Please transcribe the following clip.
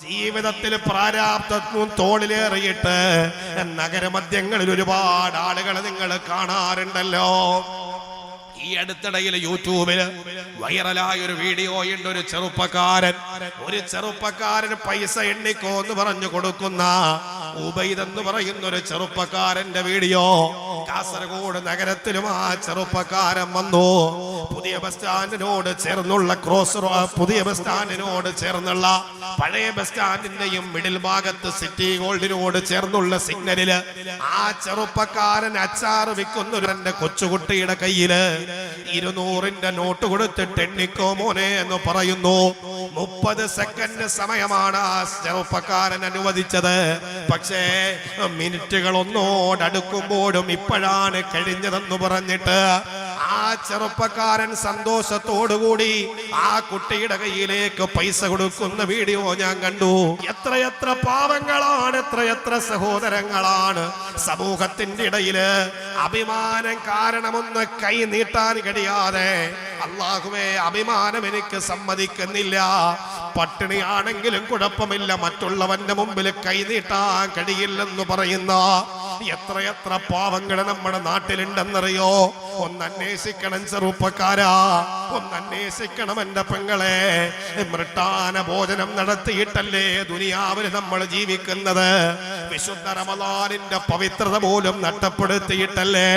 ജീവിതത്തിൽ പ്രാരാബ്ധവും തോളിലേറിയിട്ട് നഗരമധ്യങ്ങളിൽ ഒരുപാട് ആളുകളെ നിങ്ങൾ കാണാറുണ്ടല്ലോ. ഈ അടുത്തിടയിൽ യൂട്യൂബില് വൈറലായ ഒരു വീഡിയോ ഉണ്ട്. ഒരു ചെറുപ്പക്കാരൻ പൈസ എണ്ണിക്കോ എന്ന് പറഞ്ഞു കൊടുക്കുന്ന ഉബൈദ് എന്ന് പറയുന്ന ഒരു ചെറുപ്പക്കാരന്റെ വീഡിയോ. കാസർഗോഡ് നഗരത്തിലും ആ ചെറുപ്പക്കാരൻ വന്നു. പുതിയ ബസ് സ്റ്റാൻഡിനോട് ചേർന്നുള്ള പുതിയ ബസ് സ്റ്റാൻഡിനോട് ചേർന്നുള്ള പഴയ ബസ് സ്റ്റാൻഡിന്റെയും മിഡിൽ ഭാഗത്ത് സിറ്റി ഗോൾഡിനോട് ചേർന്നുള്ള സിഗ്നലില് ആ ചെറുപ്പക്കാരൻ അച്ചാറ് വിൽക്കുന്നൊരു കൊച്ചുകുട്ടിയുടെ കയ്യില് 200 നോട്ട് കൊടുത്തിട്ട് എണ്ണിക്കോ മോനെ എന്ന് പറയുന്നു. 30 സെക്കൻഡ് സമയമാണ് ആ ചെറുപ്പക്കാരൻ അനുവദിച്ചത്. പക്ഷേ മിനിറ്റുകൾ ഒന്നോടടുക്കുമ്പോഴും ഇപ്പോഴാണ് കഴിഞ്ഞതെന്ന് പറഞ്ഞിട്ട് ആ ചെറുപ്പക്കാരൻ സന്തോഷത്തോടുകൂടി ആ കുട്ടിയുടെ കയ്യിലേക്ക് പൈസ കൊടുക്കുന്ന വീഡിയോ ഞാൻ കണ്ടു. എത്രയെത്ര പാവങ്ങളാണ്, എത്രയെത്ര സഹോദരങ്ങളാണ് സമൂഹത്തിന്റെ ഇടയില് അഭിമാനം കാരണമൊന്ന് കൈ നീട്ടാൻ കഴിയാതെ, അല്ലാഹുവേ അഭിമാനം എനിക്ക് സമ്മതിക്കുന്നില്ല, പട്ടിണിയാണെങ്കിലും കുഴപ്പമില്ല, മറ്റുള്ളവന്റെ മുമ്പിൽ കൈ നീട്ടാൻ കഴിയില്ലെന്ന് പറയുന്ന എത്രയെത്ര പാവങ്ങൾ നമ്മുടെ നാട്ടിലുണ്ടെന്നറിയോ? ഒന്നന്വേഷിക്കണം ചെറുപ്പക്കാരാ, ഒന്നന്വേഷിക്കണം എന്റെ പെങ്ങളെ. മൃട്ടാന ഭോജനം നടത്തിയിട്ടല്ലേ ദുനിയാവിൽ നമ്മൾ ജീവിക്കുന്നത്? വിശുദ്ധ റമളാനിന്റെ പവിത്രത പോലും നഷ്ടപ്പെടുത്തിയിട്ടല്ലേ